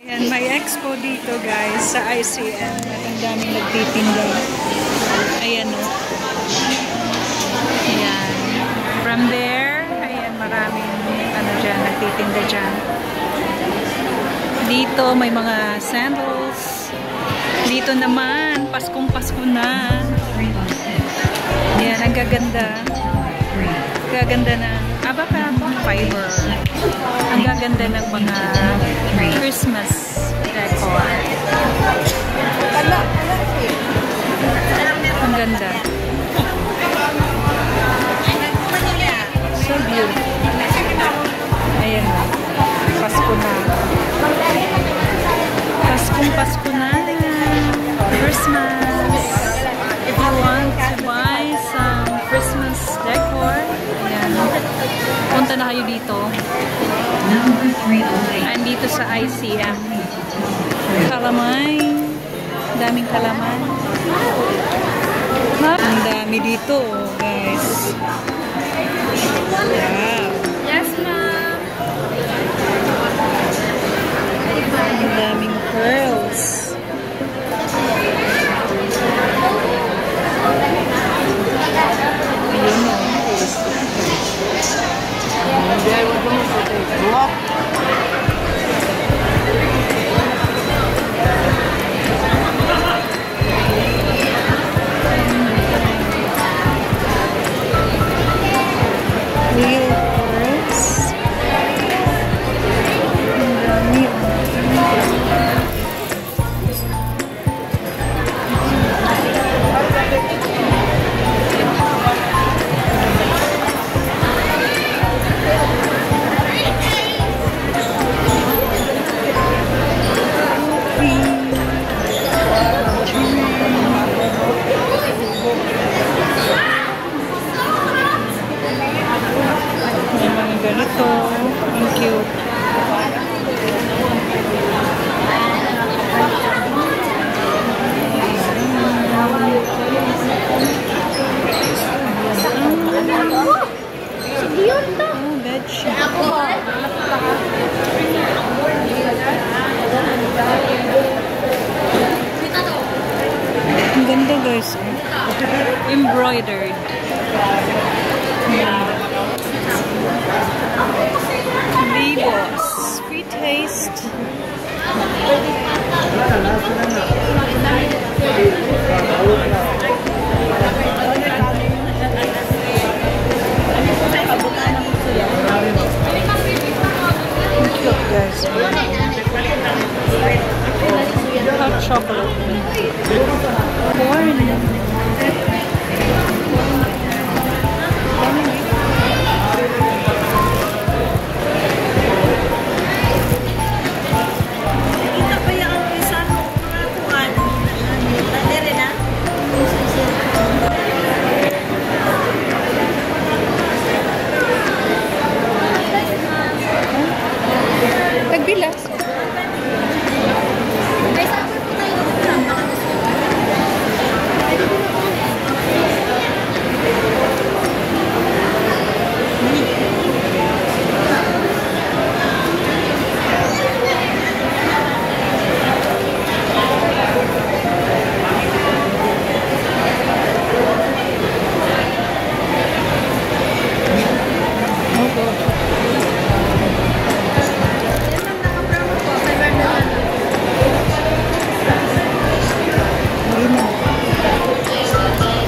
Ayan, may expo dito guys sa ICM at ang daming nagtitinda. Ayan o. Ayan. From there, ayan, maraming ano dyan, nagtitinda dyan. Dito may mga sandals. Dito naman, Paskong Pasko na. Ayan, ang gaganda. Gaganda na. Abacabo fiber. Ang gaganda ng mga Christmas decor. Ang ganda. So beautiful. Ayan na. Pasko na. Paskong Pasko na. Christmas. If you want to buy some Christmas decor, ayan. Punta na kayo dito. Andito sa ICM. Kalamay. Daming kalaman. Ang dami dito, guys. Wow. Yes, ma'am. Ang daming pearls. Ayun o. Real pearls. Ang dami o. May mga ganito. Ang cute. Oh, bedsheet. Ang ganda guys. Embroidered. Vivos. Sweet taste. Cute guys. Hot chocolate. Corn. Nagbilas.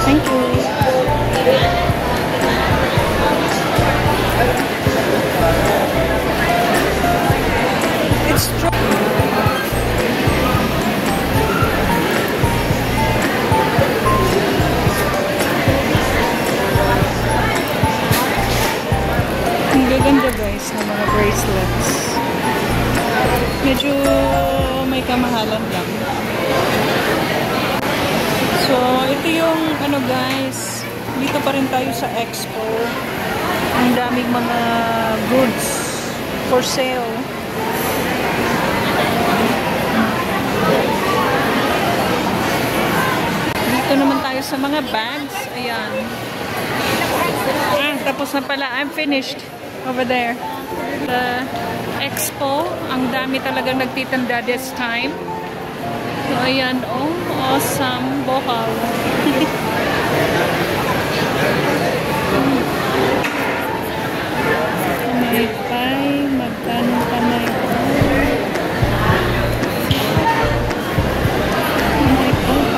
Thank you. It's true. Ang gaganda guys ng mga bracelets. Medyo may kamahalan lang. So, ito yung ano guys, dito pa rin tayo sa expo. Ang daming mga goods for sale. Dito naman tayo sa mga bags. Ayan. Tapos na pala. I'm finished over there. The expo, ang dami talagang nagtitinda this time. So, ayan, oh, awesome, bohal. May pie, magkano pa na ito?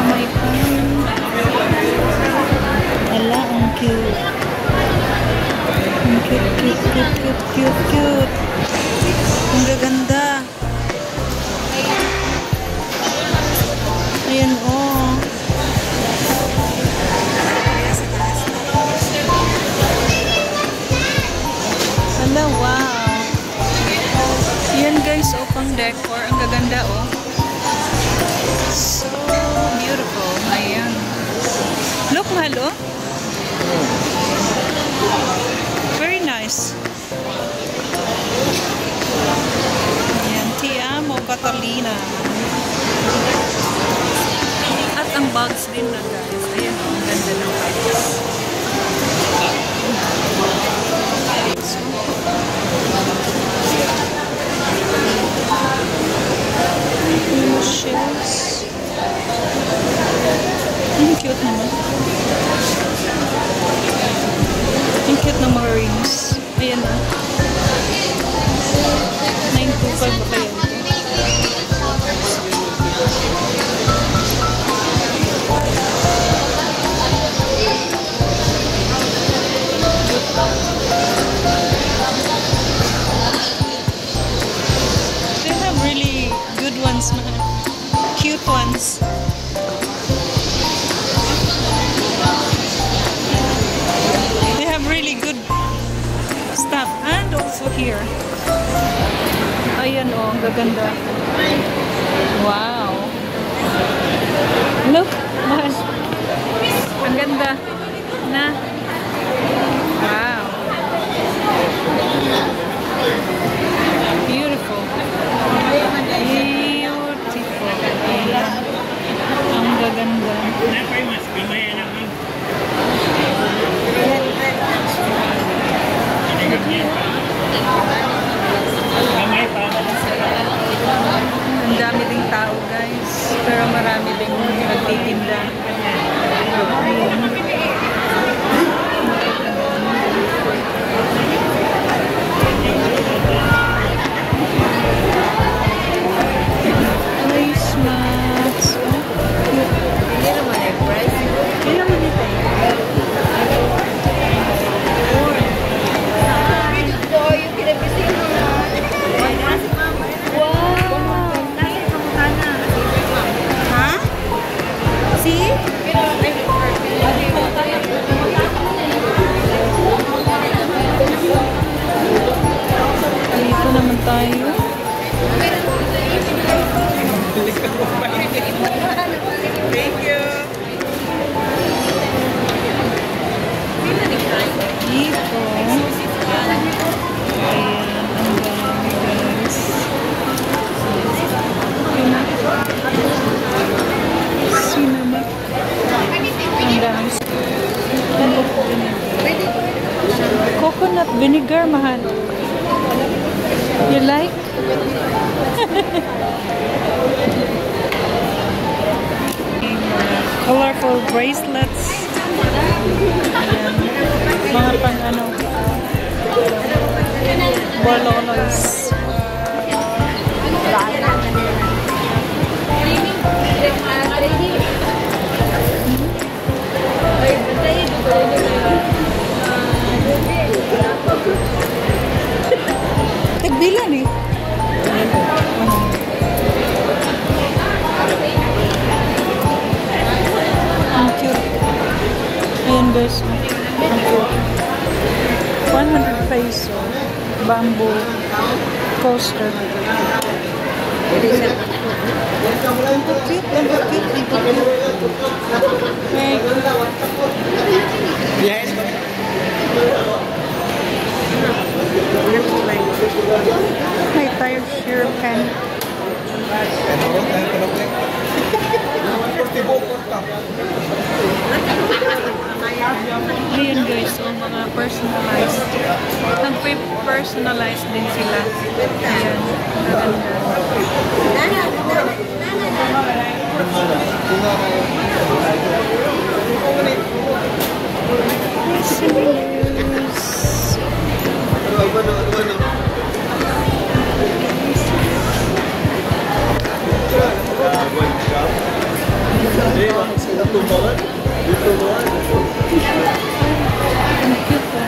May pie. Ala, ang cute. Ang cute. Ang gaganda. Ayan, oh. Hala, wow. Ayan guys, oh, pang decor. Ang gaganda, oh. So beautiful. Ayan. Look, mahal, oh. Very nice. Ayan, Ti amo, Catalina. At ang bags din na guys. Ayan, oh, ang ganda ng bags. Shells. Ang cute naman. Ang cute ng mga rings. Ayan na. 925 ba kaya ito? They have really good ones, man. Cute ones. They have really good stuff. And also here. Ayan, oh, ang gaganda. Wow. Look, mahal. Ang ganda. Na. Wow. Beautiful. Beautiful. Ayan. Ang gaganda. Ang dami ding tao guys, pero marami ding nagtitinda. Placemats. Hindi naman eh, price. Hindi naman ito eh. Dito naman tayo. Thank you. Dito. Ayan, ang dami guys. Cinema. Ang dami. Coconut vinegar, mahal. You like? Colorful bracelets. Ayan. Mga pang ano. Bololos. Tagbilan eh. Ang cute. Ayan guys. Ang cute. 100 peso. Bamboo coaster. Ang cute. Yes. May tire shear pen. Ayan guys, so mga personalized. Nag-personalize personalized din sila. Ayan. Ang cute po.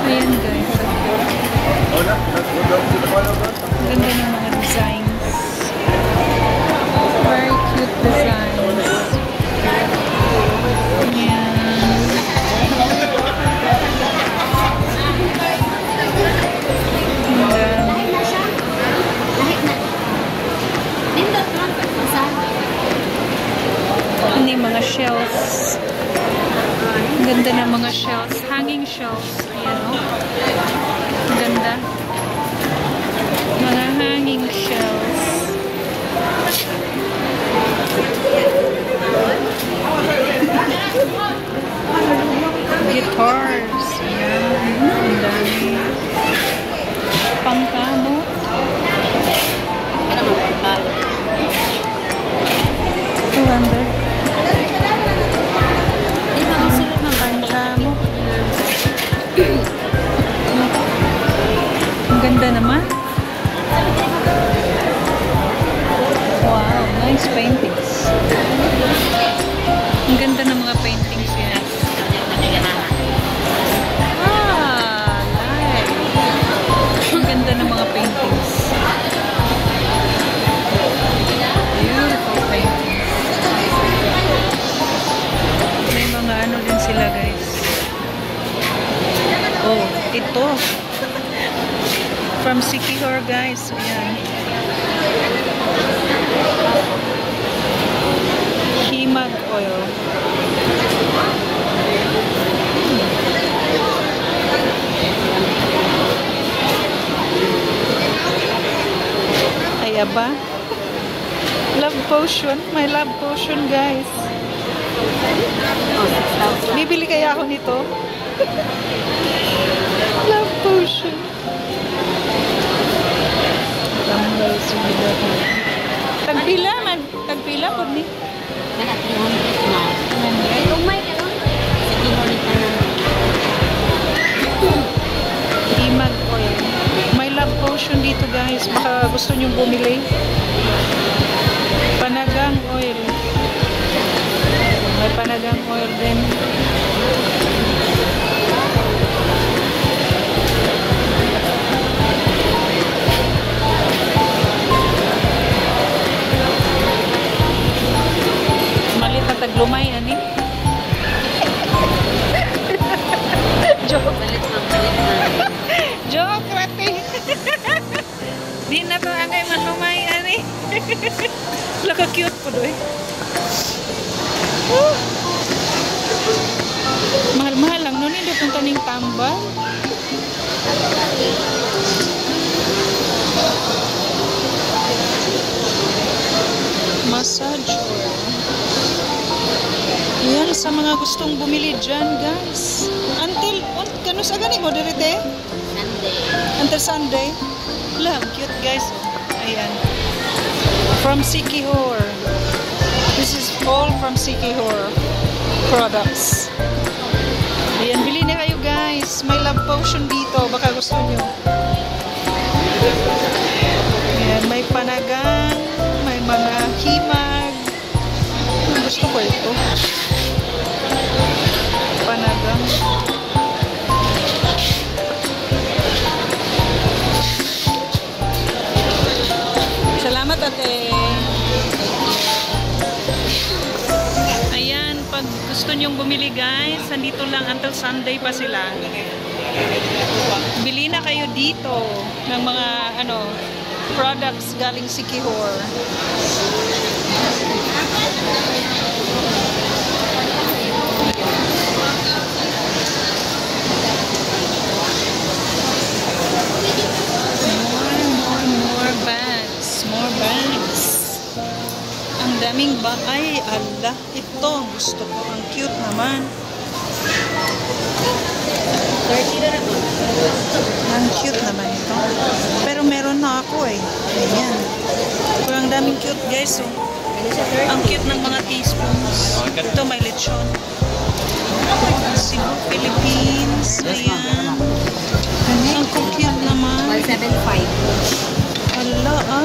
Ayan guys. Ganda ng mga designs. Very cute designs. Ayan. Hindi mga shells. Ang ganda ng mga shells. Hanging shells. Ayan o. Ang ganda. Mga hanging shells. Guitars. Ayan. Ang dami. Pangkamo. Ang ganda naman. Wow, nice paintings. Ang ganda ng mga paintings yan. Nice. Ang ganda ng mga paintings. Beautiful paintings. May mga ano din sila guys. Oh, ito. From Sikihor guys. Ayan. Himag oil. Ay aba. Love potion. My love potion guys. Bibili kaya ako nito? Love potion. Tagpila man. Tagpila po ni. Himag oil. May love potion dito guys. Baka gusto nyong bumili. Panagang oil. May panagang oil din. Malit na taglumay, ani? Joke. Joke, rati. Di na to angay manumay, ani? Laka cute po doy. Mahal-mahal lang nun, hindi itong taning tambal. Massage oil. Yan sa mga gustong bumili dyan, guys. Until, kano sa gani mo, dirite? Sunday. Until Sunday. Lang, cute guys. Ayan. From Sikihor. This is all from Sikihor products. Ayan, bili na kayo guys. May love potion dito. Baka gusto nyo. Ayan, may panagang. May mga himag. Gusto ko ito. Panagang. Salamat ate. Ayan, pag gusto nyong bumili guys, nandito lang until Sunday pa sila. Bili na kayo dito ng mga products galing Sikihor. More bags. More bags. Ang daming ay, ala. Ito, gusto ko. Ang cute naman. 30 na naman. Ang cute naman ito. Pero meron na ako eh. Ayan. Pero ang daming cute guys. Oh. Ang cute ng mga teaspoons. Ito may lechon. Cebu, Philippines. Ayan. Ang cute naman. 175. Hala ah.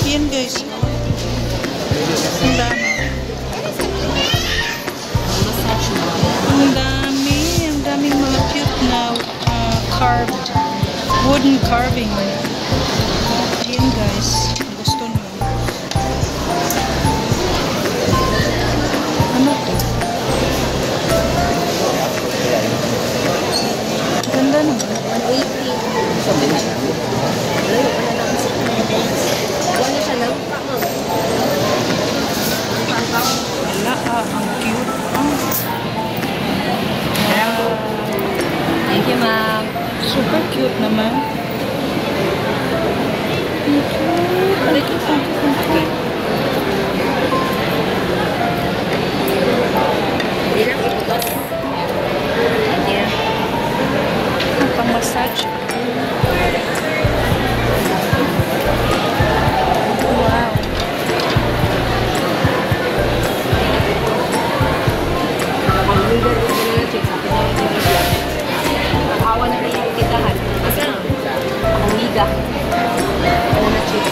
Ayan guys. Ang dami. Ang dami. Ang daming mga cute na carved. Wooden carving. Ayan guys. Gusto nyo. Ano to? Ganda naman. 180. Wala siya lang. Wala ah. Ang cute. Thank you, ma'am. Super cute naman. Hindi lang iputos. Thank you. Pang-massage. Wow. Awa na rin yung kitahan. Asa na? Ang liga. Ano na chips?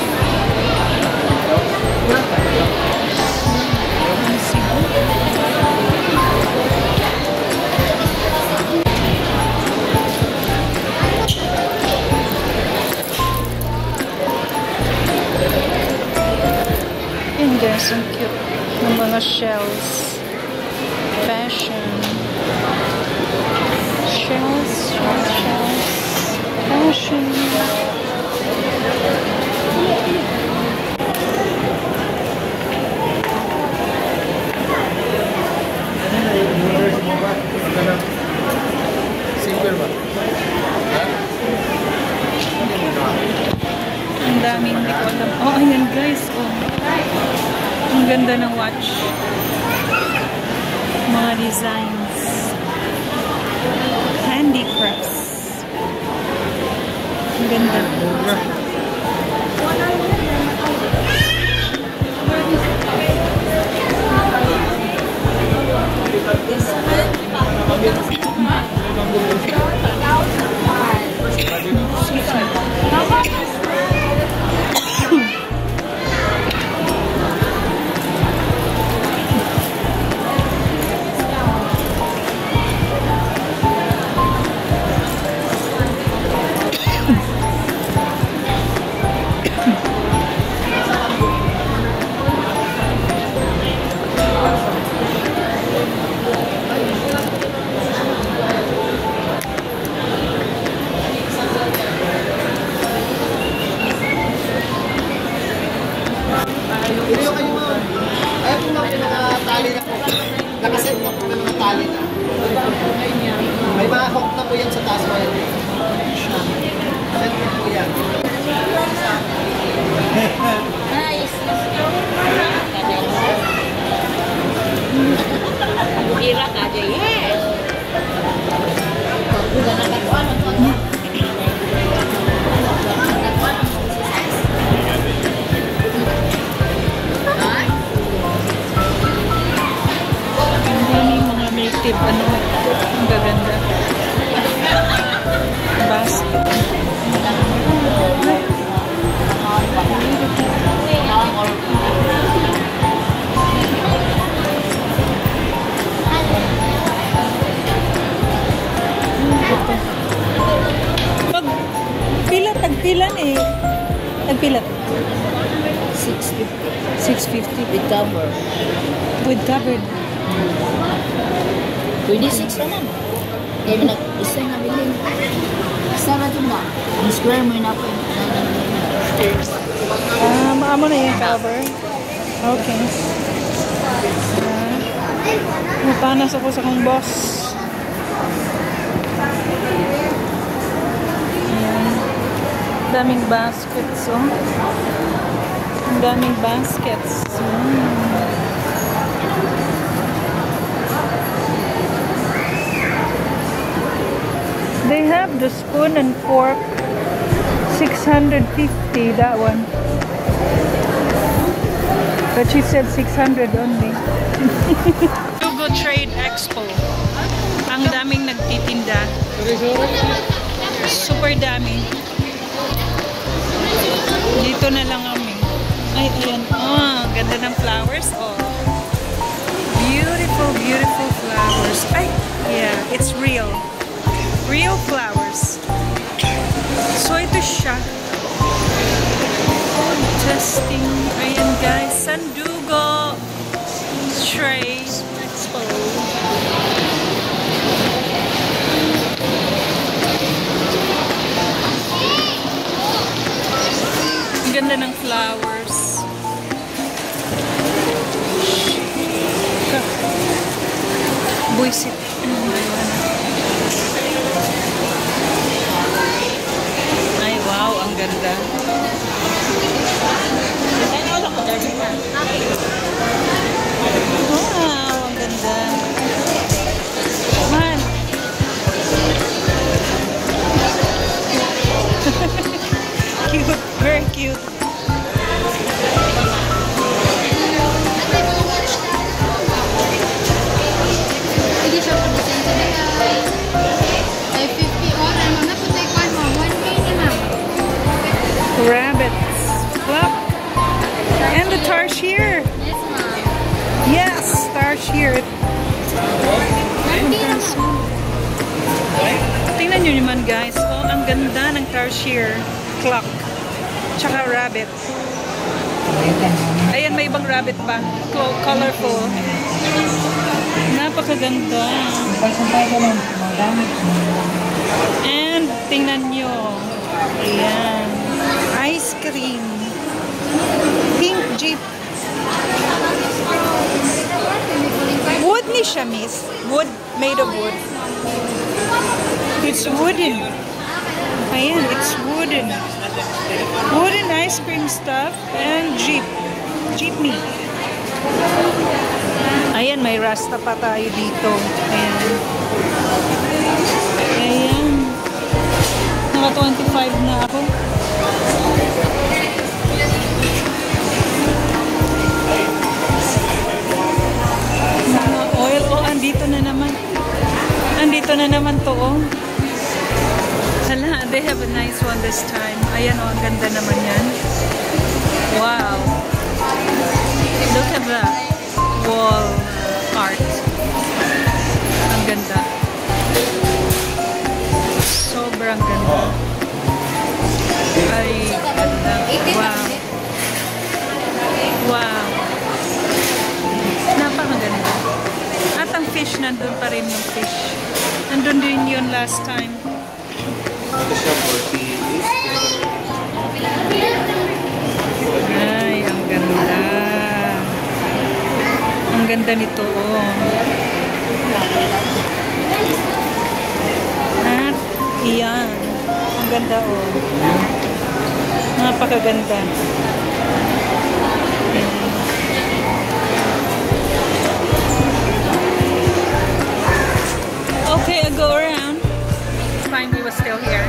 Ang Cebu. Yan guys, ang cute ng mga shells. Fashion. Shells. Fashion. Ang daming hindi ko alam. Oh, ayan guys. Oh. Ang ganda ng watch. Mga designs. Handicrafts. Ang ganda. Ayaw kayo mga, ayaw po mga tali na po. Nakaset na po ng mga tali na. May mga hook na po yan sa taas mo yan. Set na po yan. Nice. Bira ka dyan. Yes. Pagkuha na katuan. Native, ano, ang gaganda. Basket. Pag pila, tagpilan eh. Tagpilat. 650. 650. With cover. With covered. 26 naman. Kaya mo isa na bilhin. Isa na ito na. Ang square mo na po. Maamo na yung cover. Okay. Mapanas ako sa kong boss. Ayan. Daming baskets, oh. Ang daming baskets. the spoon and fork, 650, that one. But she said 600 only. Dugo Trade Expo. Ang daming nagtitinda. Super dami. Dito na lang kami. Ay, ayan. Oh, ganda ng flowers. Oh. Beautiful, beautiful flowers. Ay, yeah, it's real. Real flowers. So, ito siya. Testing. Ayan, guys. Sandugo Trade Expo. Ang ganda ng flowers. Buisit. Ay, wow, ang ganda. Wow, ang ganda. Man. Cute, very cute. Hindi siya produsen sa bagay. Ay 50 or ano na putay ko mo 1 minimum. Rabbits. Flop. And the tarsier. Yes, ma'am. Yes, tarsier. Tingnan nyo naman guys. Oh, ang ganda ng tarsier clock. Tsaka rabbit. Ayan, may ibang rabbit pa. Colorful. Napakaganda. And tingnan nyo. Ayan. Ice cream. Pink Jeep. Wood ni siya, miss. Wood, made of wood. It's wooden. Ayan, it's wooden. Wooden ice cream stuff and Jeep. Jeepney. Ayan, may Rasta pa tayo dito. Ayan. Ayan. Naka 25 na ako. Mga oil. Oh, andito na naman. Andito na naman to, oh. Hala, they have a nice one this time. Ayan, oh, ang ganda naman yan. Wow. Look at that. Wall art. Ang ganda. Sobrang ganda. Ay, ganda. Wow. Wow. Napakaganda. At ang fish, nandun pa rin yung fish. Nandun din yun last time. Ay, ang ganda. Ang ganda nito, oh. At, iyan. Ang ganda, oh. Napakaganda. Okay, I go around. Time he was still here.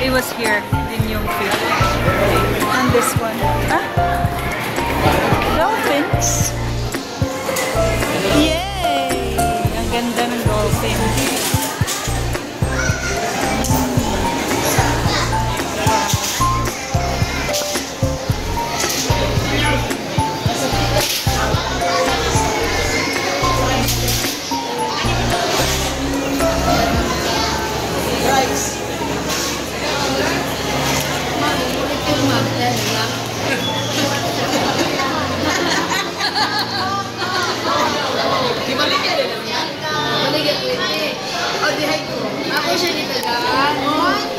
It was here in yung fish. And this one. Ah? Dolphins. Yay! Ang ganda ng dolphin. Ako siya ni Tagaan.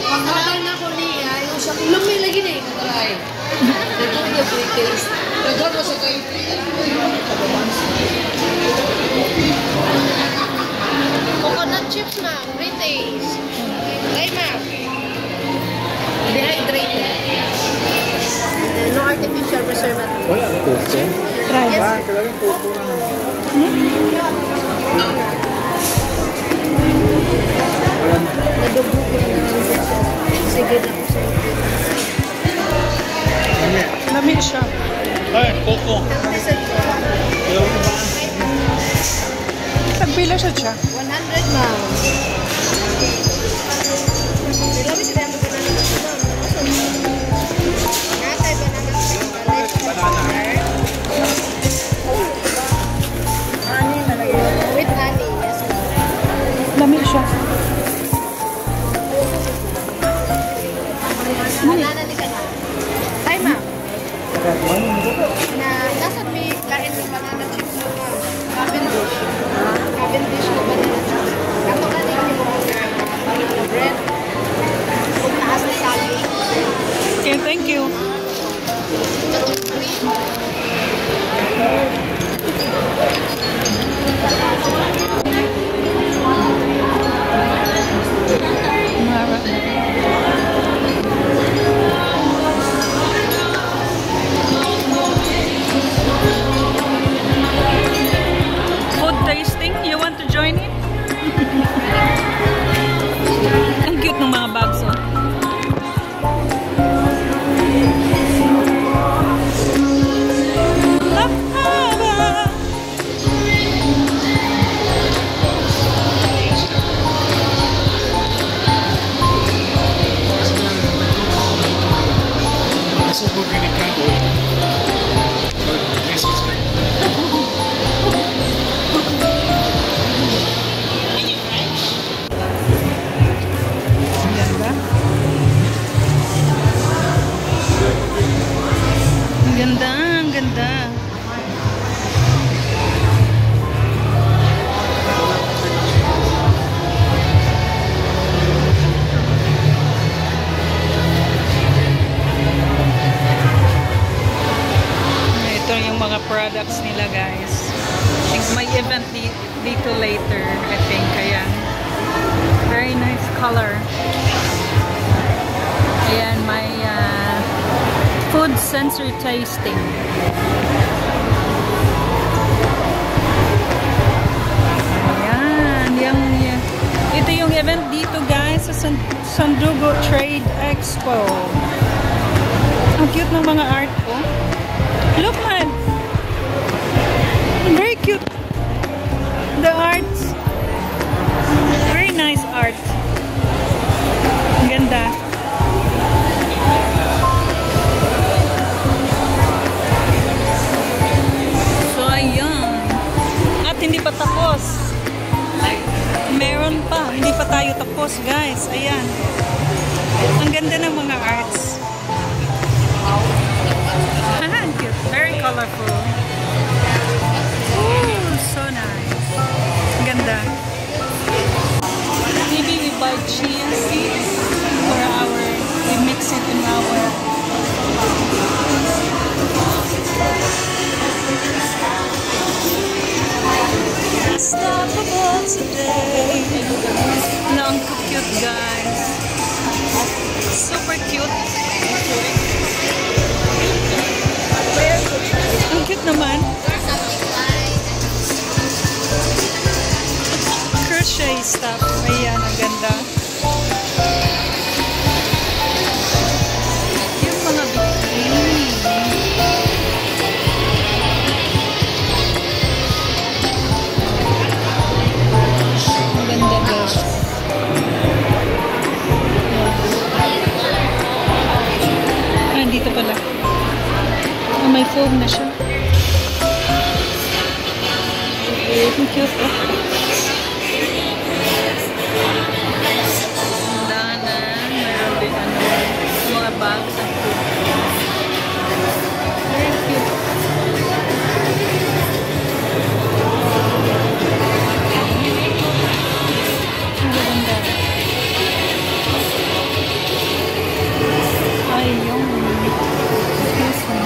Pagkakal na ko niya, yung siya kulong may lagi na yung natry. Nagkong niya pre-taste. Nagkong sa kayo. Coconut chips, ma'am. Pre-taste. Ay, ma'am. Dehydrated. No artificial preservative. Wala ang coco. Try. Ah, talagang coco na. Nadugo ko na. Ay, Coco. Tagpila siya. 100 ma'am. Sila bisa dia banana Natay banana. Honey nalagay. With honey, yes. Lamig siya. Banana ni kana. Ay ma'am. Na nasa may kain ng banana chips mo ma'am. Cavendish. Cavendish na banana chips. Ako na din yung banana bread. Kung taas na saging. Okay, thank you. Food tasting? You want to join in? Ang cute ng mga bags, oh. This is moving the cowboy. This is Ang ganda, ang ganda. Ito yung mga products nila, guys. I think may event dito later, I think. Ayan. Very nice color. Ayan, may food sensory tasting. Ayan, ito yung event dito, guys, sa Sandugo Trade Expo. Ang cute ng mga art ko. Look, man! Very cute. The arts. Very nice art. Ang ganda. So, ayan. At hindi pa tapos. Meron pa. Hindi pa tayo tapos, guys. Ayan. Ang ganda ng mga arts. Haha, cute. Very colorful. Ooh, so nice. Ganda. Maybe we buy chia seeds for we mix it in our unstoppable today. No, ang cute, guys. Super cute. Ang cute naman. Crochet stuff. Ayan, ang ganda. Yung mga bikini. Ang ganda, guys. Ah, dito pala. Oh, may foam na siya. Ang cute, oh. Dana, meron din mga bags at food. Very cute. Ang ganda. Ayun. Excuse me.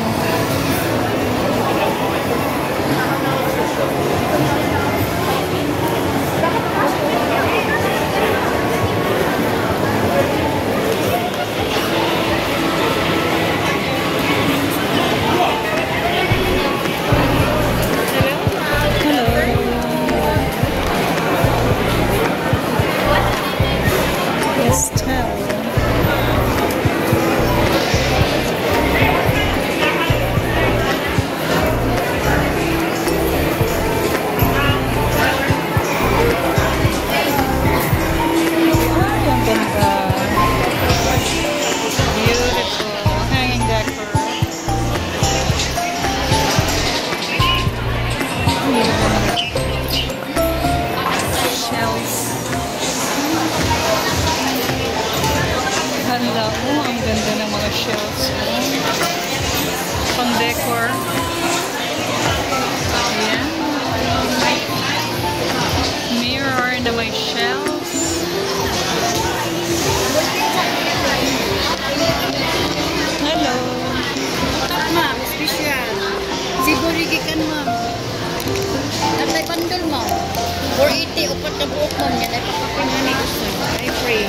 kabuok mo niya. Ay papapinani gusto. Ay free.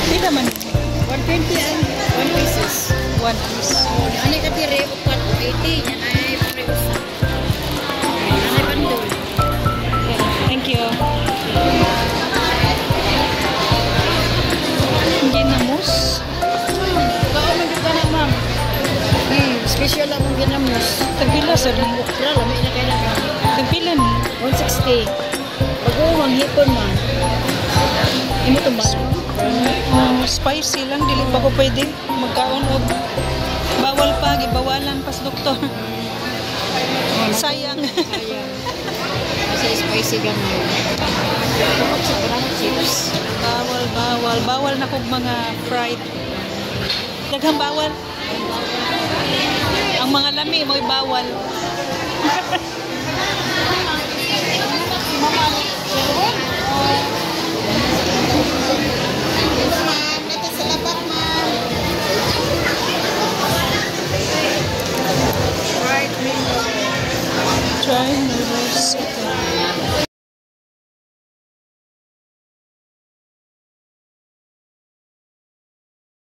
Hindi naman. 120 ang 1 pieces. 1 piece. Ano ka tire? Upat 80. Yan ay free usa. Yan ay bandol. Thank you. Ginamos. Kao man ka na ma'am. Special lang mong ginamos. Tagpila sa rin. Okra, lamay na kayo na. Tagpila ni. 160. Pag-uwang hipon man. Imo to ba? Spicy lang. Dili pa ko pwede. Magkaon og bawal pa. Gibawalan pas doktor. Sayang. Kasi spicy gamay. Sobrang chips. Bawal na kog mga fried. Daghang bawal. Ang mga lami mo'y bawal. Try